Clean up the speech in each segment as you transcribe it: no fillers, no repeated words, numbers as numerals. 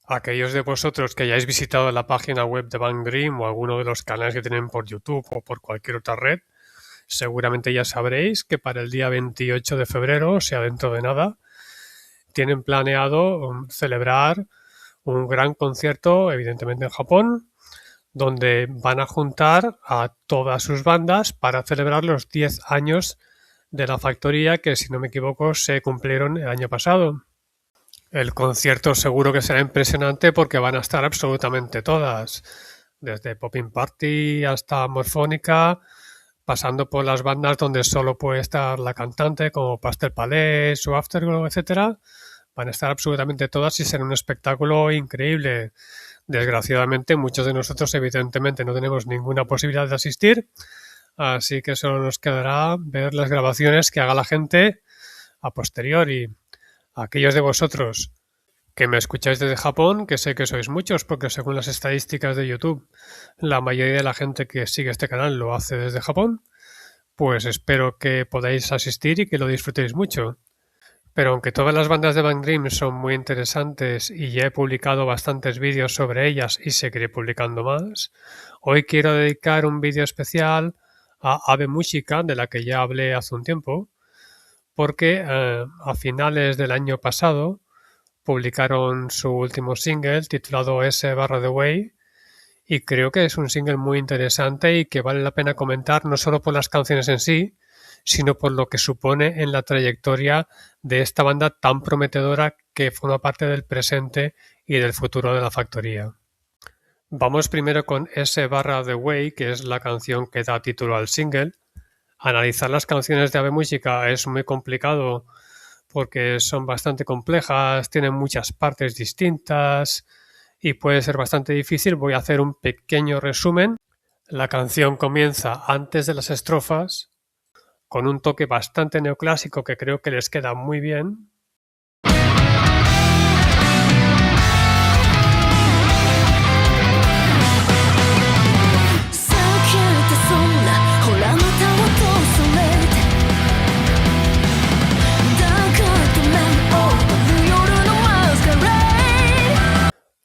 Aquellos de vosotros que hayáis visitado la página web de Bang Dream o alguno de los canales que tienen por YouTube o por cualquier otra red, seguramente ya sabréis que para el día 28 de febrero, o sea, dentro de nada, tienen planeado celebrar un gran concierto, evidentemente en Japón, donde van a juntar a todas sus bandas para celebrar los 10 años de la factoría que, si no me equivoco, se cumplieron el año pasado. El concierto seguro que será impresionante porque van a estar absolutamente todas, desde Popping Party hasta Morfónica, pasando por las bandas donde solo puede estar la cantante, como Pastel Palais o Afterglow, etcétera. Van a estar absolutamente todas y será un espectáculo increíble. Desgraciadamente, muchos de nosotros evidentemente no tenemos ninguna posibilidad de asistir, así que solo nos quedará ver las grabaciones que haga la gente a posteriori. Aquellos de vosotros que me escucháis desde Japón, que sé que sois muchos porque según las estadísticas de YouTube, la mayoría de la gente que sigue este canal lo hace desde Japón, pues espero que podáis asistir y que lo disfrutéis mucho. Pero aunque todas las bandas de Bang Dream son muy interesantes y ya he publicado bastantes vídeos sobre ellas y seguiré publicando más, hoy quiero dedicar un vídeo especial a Abe Música, de la que ya hablé hace un tiempo, porque a finales del año pasado publicaron su último single titulado S/The Way y creo que es un single muy interesante y que vale la pena comentar no solo por las canciones en sí, sino por lo que supone en la trayectoria de esta banda tan prometedora que forma parte del presente y del futuro de la factoría. Vamos primero con S/The Way, que es la canción que da título al single. Analizar las canciones de Abe Música es muy complicado porque son bastante complejas, tienen muchas partes distintas y puede ser bastante difícil. Voy a hacer un pequeño resumen. La canción comienza antes de las estrofas con un toque bastante neoclásico que creo que les queda muy bien.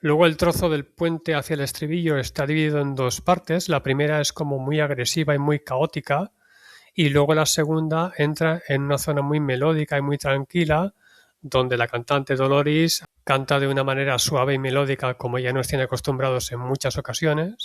Luego el trozo del puente hacia el estribillo está dividido en dos partes. La primera es como muy agresiva y muy caótica y luego la segunda entra en una zona muy melódica y muy tranquila donde la cantante Doloris canta de una manera suave y melódica como ya nos tiene acostumbrados en muchas ocasiones.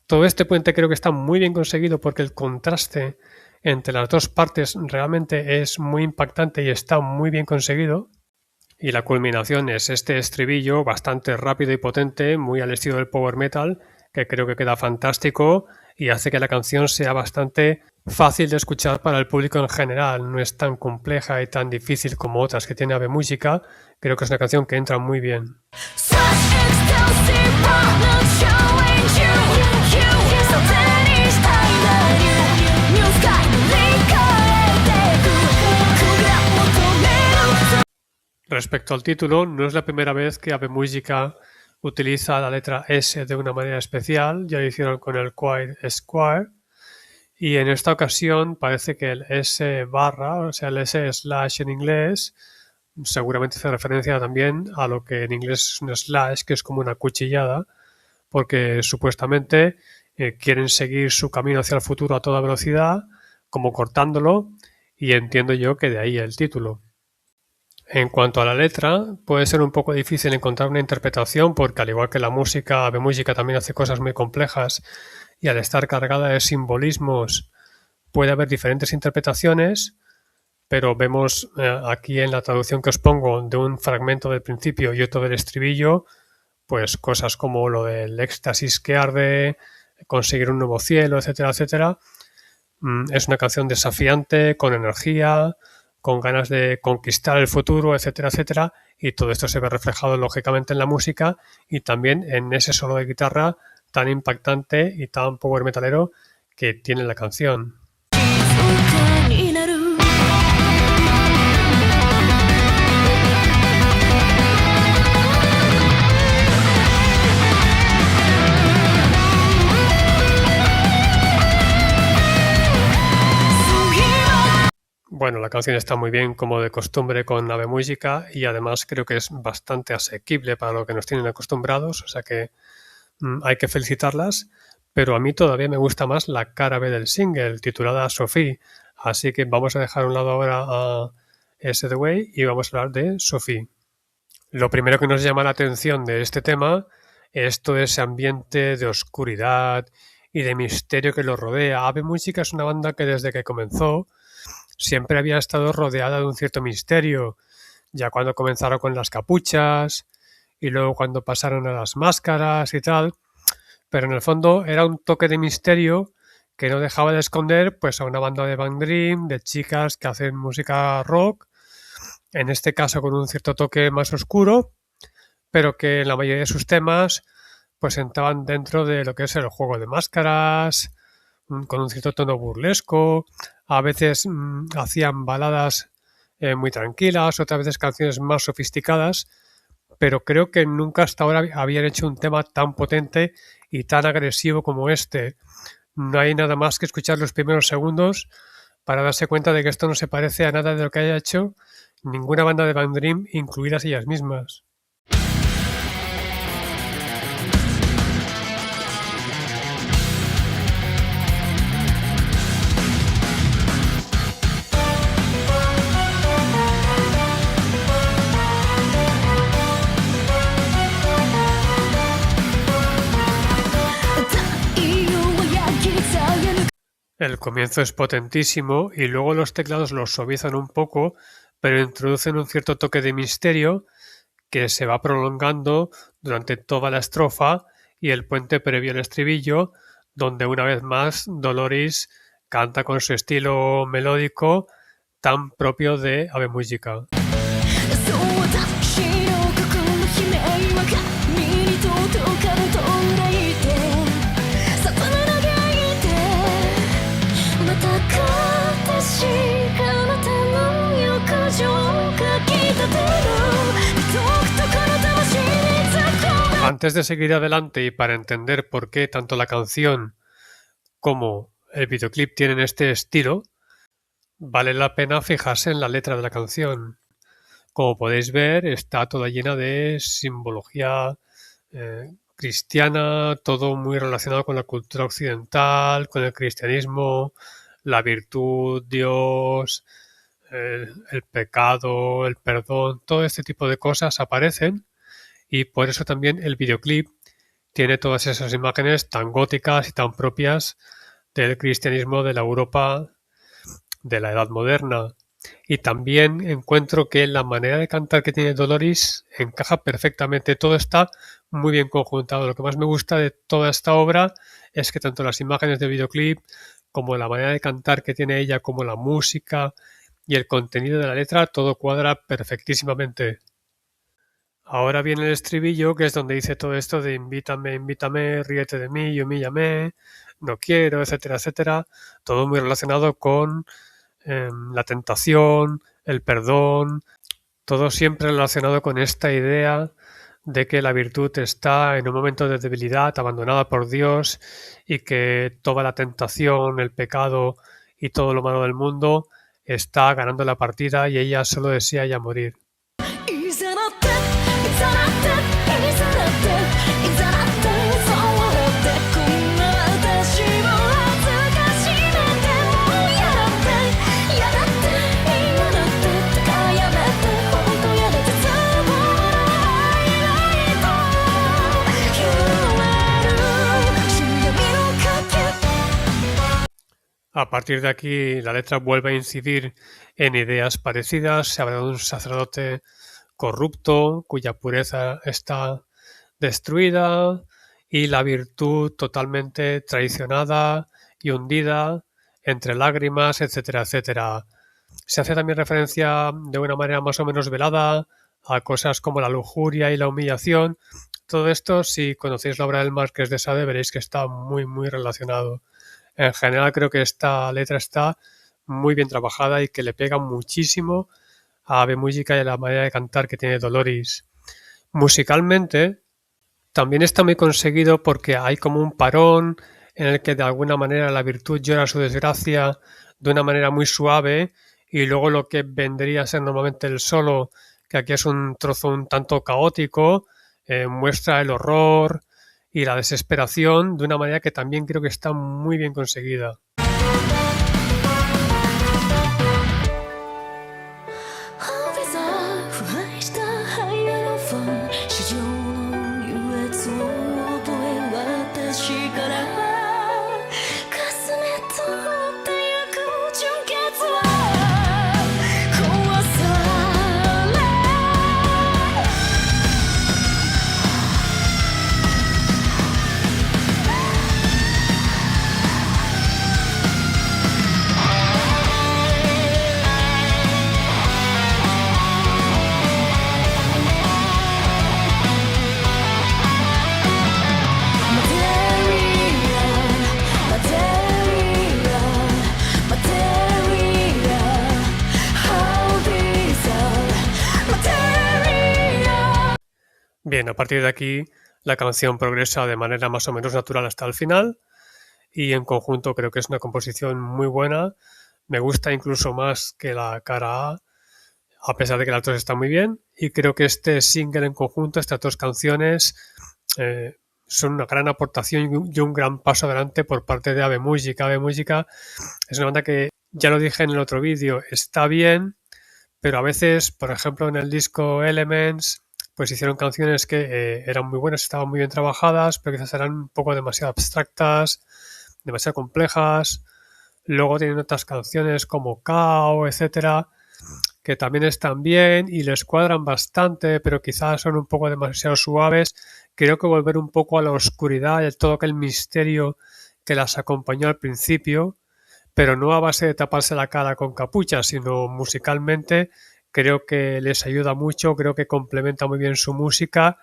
Todo este puente creo que está muy bien conseguido porque el contraste entre las dos partes realmente es muy impactante y está muy bien conseguido. Y la culminación es este estribillo bastante rápido y potente, muy al estilo del power metal, que creo que queda fantástico y hace que la canción sea bastante fácil de escuchar para el público en general. No es tan compleja y tan difícil como otras que tiene Abe Música. Creo que es una canción que entra muy bien. Respecto al título, no es la primera vez que Abe Música utiliza la letra S de una manera especial, ya lo hicieron con el Quiet Square, y en esta ocasión parece que el S barra, o sea el S slash en inglés, seguramente hace referencia también a lo que en inglés es un slash, que es como una cuchillada, porque supuestamente quieren seguir su camino hacia el futuro a toda velocidad, como cortándolo, y entiendo yo que de ahí el título. En cuanto a la letra, puede ser un poco difícil encontrar una interpretación porque al igual que la música, Abe Música también hace cosas muy complejas y al estar cargada de simbolismos puede haber diferentes interpretaciones, pero vemos aquí en la traducción que os pongo de un fragmento del principio y otro del estribillo, pues cosas como lo del éxtasis que arde, conseguir un nuevo cielo, etcétera, etcétera. Es una canción desafiante, con energía, con ganas de conquistar el futuro, etcétera, etcétera, y todo esto se ve reflejado lógicamente en la música y también en ese solo de guitarra tan impactante y tan power metalero que tiene la canción. Bueno, la canción está muy bien, como de costumbre, con Ave Música, y además creo que es bastante asequible para lo que nos tienen acostumbrados, o sea que hay que felicitarlas, pero a mí todavía me gusta más la cara B del single, titulada Sophie, así que vamos a dejar a un lado ahora a S The Way y vamos a hablar de Sophie. Lo primero que nos llama la atención de este tema es todo ese ambiente de oscuridad y de misterio que lo rodea. Ave Música es una banda que desde que comenzó siempre había estado rodeada de un cierto misterio, ya cuando comenzaron con las capuchas y luego cuando pasaron a las máscaras y tal, pero en el fondo era un toque de misterio que no dejaba de esconder pues a una banda de Bang Dream, de chicas que hacen música rock, en este caso con un cierto toque más oscuro, pero que en la mayoría de sus temas pues entraban dentro de lo que es el juego de máscaras, con un cierto tono burlesco, a veces hacían baladas muy tranquilas, otras veces canciones más sofisticadas, pero creo que nunca hasta ahora habían hecho un tema tan potente y tan agresivo como este. No hay nada más que escuchar los primeros segundos para darse cuenta de que esto no se parece a nada de lo que haya hecho ninguna banda de Bang Dream, incluidas ellas mismas. El comienzo es potentísimo y luego los teclados los suavizan un poco, pero introducen un cierto toque de misterio que se va prolongando durante toda la estrofa y el puente previo al estribillo, donde una vez más Doloris canta con su estilo melódico tan propio de Ave Música. Antes de seguir adelante y para entender por qué tanto la canción como el videoclip tienen este estilo, vale la pena fijarse en la letra de la canción. Como podéis ver, está toda llena de simbología cristiana, todo muy relacionado con la cultura occidental, con el cristianismo, la virtud, Dios, el pecado, el perdón, todo este tipo de cosas aparecen y por eso también el videoclip tiene todas esas imágenes tan góticas y tan propias del cristianismo de la Europa de la Edad Moderna. Y también encuentro que la manera de cantar que tiene Doloris encaja perfectamente. Todo está muy bien conjuntado. Lo que más me gusta de toda esta obra es que tanto las imágenes del videoclip como la manera de cantar que tiene ella, como la música y el contenido de la letra, todo cuadra perfectísimamente. Ahora viene el estribillo, que es donde dice todo esto de invítame, invítame, ríete de mí, humíllame, no quiero, etcétera, etcétera. Todo muy relacionado con la tentación, el perdón, todo siempre relacionado con esta idea de que la virtud está en un momento de debilidad, abandonada por Dios, y que toda la tentación, el pecado y todo lo malo del mundo está ganando la partida y ella solo desea ya morir. A partir de aquí, la letra vuelve a incidir en ideas parecidas. Se habla de un sacerdote corrupto, cuya pureza está destruida, y la virtud totalmente traicionada y hundida entre lágrimas, etcétera, etcétera. Se hace también referencia de una manera más o menos velada a cosas como la lujuria y la humillación. Todo esto, si conocéis la obra del Marqués de Sade, veréis que está muy, muy relacionado. En general creo que esta letra está muy bien trabajada y que le pega muchísimo a Ave Música y a la manera de cantar que tiene Doloris. Musicalmente también está muy conseguido porque hay como un parón en el que de alguna manera la virtud llora su desgracia de una manera muy suave y luego lo que vendría a ser normalmente el solo, que aquí es un trozo un tanto caótico, muestra el horror y la desesperación de una manera que también creo que está muy bien conseguida. Bien, a partir de aquí la canción progresa de manera más o menos natural hasta el final y en conjunto creo que es una composición muy buena. Me gusta incluso más que la cara a pesar de que las dos están muy bien. Y creo que este single en conjunto, estas dos canciones, son una gran aportación y un gran paso adelante por parte de Ave Música. Ave Música es una banda que, ya lo dije en el otro vídeo, está bien, pero a veces, por ejemplo, en el disco Elements, pues hicieron canciones que eran muy buenas, estaban muy bien trabajadas, pero quizás eran un poco demasiado abstractas, demasiado complejas. Luego tienen otras canciones como Kao, etcétera, que también están bien y les cuadran bastante, pero quizás son un poco demasiado suaves. Creo que volver un poco a la oscuridad y todo aquel misterio que las acompañó al principio, pero no a base de taparse la cara con capucha, sino musicalmente creo que les ayuda mucho, creo que complementa muy bien su música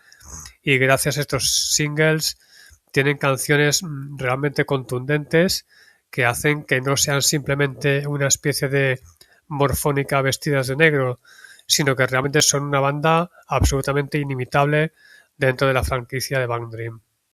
y gracias a estos singles tienen canciones realmente contundentes que hacen que no sean simplemente una especie de morfónica vestidas de negro, sino que realmente son una banda absolutamente inimitable dentro de la franquicia de Bang Dream.